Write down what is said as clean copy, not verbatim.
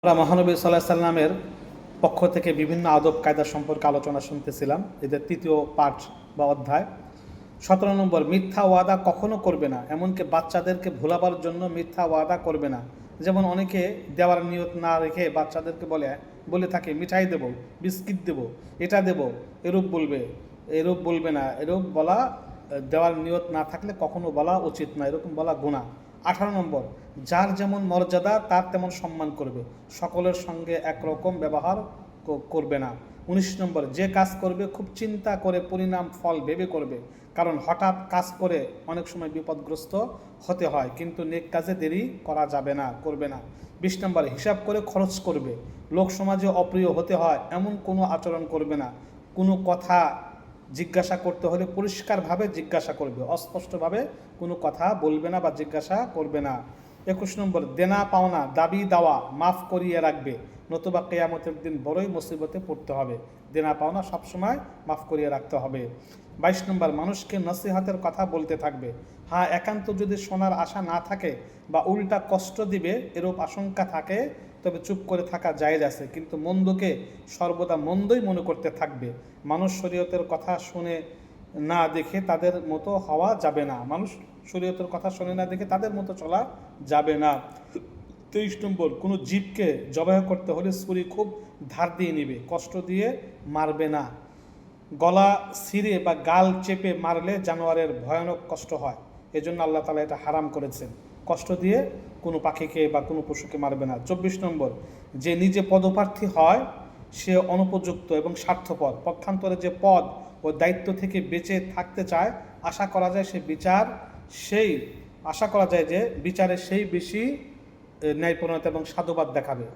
আমরা মহানবী সাল্লাহ সাল্লামের পক্ষ থেকে বিভিন্ন আদব কায়দা সম্পর্কে আলোচনা শুনতেছিলাম। এদের তৃতীয় পাঠ বা অধ্যায় 17 নম্বর, মিথ্যা ওয়াদা কখনো করবে না, এমনকি বাচ্চাদেরকে ভোলাবার জন্য মিথ্যা ওয়াদা করবে না। যেমন অনেকে দেওয়ার নিয়ত না রেখে বাচ্চাদেরকে বলে থাকে মিঠাই দেব, বিস্কিট দেব, এটা দেব, এরূপ বলবে না। এরূপ বলা, দেওয়ার নিয়ত না থাকলে কখনো বলা উচিত না, এরকম বলা গুনাহ। 18 নম্বর, যার যেমন মর্যাদা তার তেমন সম্মান করবে, সকলের সঙ্গে একরকম ব্যবহার করবে না। 19 নম্বর, যে কাজ করবে খুব চিন্তা করে পরিণাম ফল ভেবে করবে, কারণ হঠাৎ কাজ করে অনেক সময় বিপদগ্রস্ত হতে হয়, কিন্তু নেক কাজে দেরি করা যাবে না, করবে না। 20 নম্বর, হিসাব করে খরচ করবে, লোক সমাজে অপ্রিয় হতে হয় এমন কোনো আচরণ করবে না। কোনো কথা জিজ্ঞাসা করতে হলে পরিষ্কারভাবে জিজ্ঞাসা করবে, অস্পষ্টভাবে কোনো কথা বলবে না বা জিজ্ঞাসা করবে না। 21 নম্বর, দেনা পাওনা দাবি দাওয়া মাফ করিয়ে রাখবে, নতুবা কেয়ামতের দিন বড়ই মুসিবতে পড়তে হবে। দেনা পাওনা সবসময় মাফ করিয়ে রাখতে হবে। 22 নম্বর, মানুষকে নসিহতের কথা বলতে থাকবে। হ্যাঁ, একান্ত যদি শোনার আশা না থাকে বা উল্টা কষ্ট দিবে এরূপ আশঙ্কা থাকে তবে চুপ করে থাকা জায়েজ আছে, কিন্তু মন্দকে সর্বদা মন্দই মনে করতে থাকবে। মানুষ শরীয়তের কথা শুনে না দেখে তাদের মতো হওয়া যাবে না, মানুষ শরীয়তের কথা শুনে না দেখে তাদের মতো চলা যাবে না। 23 নম্বর, কোনো জীবকে জবাই করতে হলে ছুরি খুব ধার দিয়ে নিবে, কষ্ট দিয়ে মারবে না। গলা ছিঁড়ে বা গাল চেপে মারলে জানোয়ারের ভয়ানক কষ্ট হয়, এজন্য আল্লাহ তাআলা এটা হারাম করেছেন। কষ্ট দিয়ে কোনো পাখিকে বা কোনো পশুকে মারবে না। 24 নম্বর, যে নিজে পদপ্রার্থী হয় সে অনুপযুক্ত এবং স্বার্থপর, পক্ষান্তরে যে পদ ও দায়িত্ব থেকে বেঁচে থাকতে চায় আশা করা যায় যে বিচারে সেই বেশি ন্যায়পূর্ণতা এবং সাধুবাদ দেখাবে।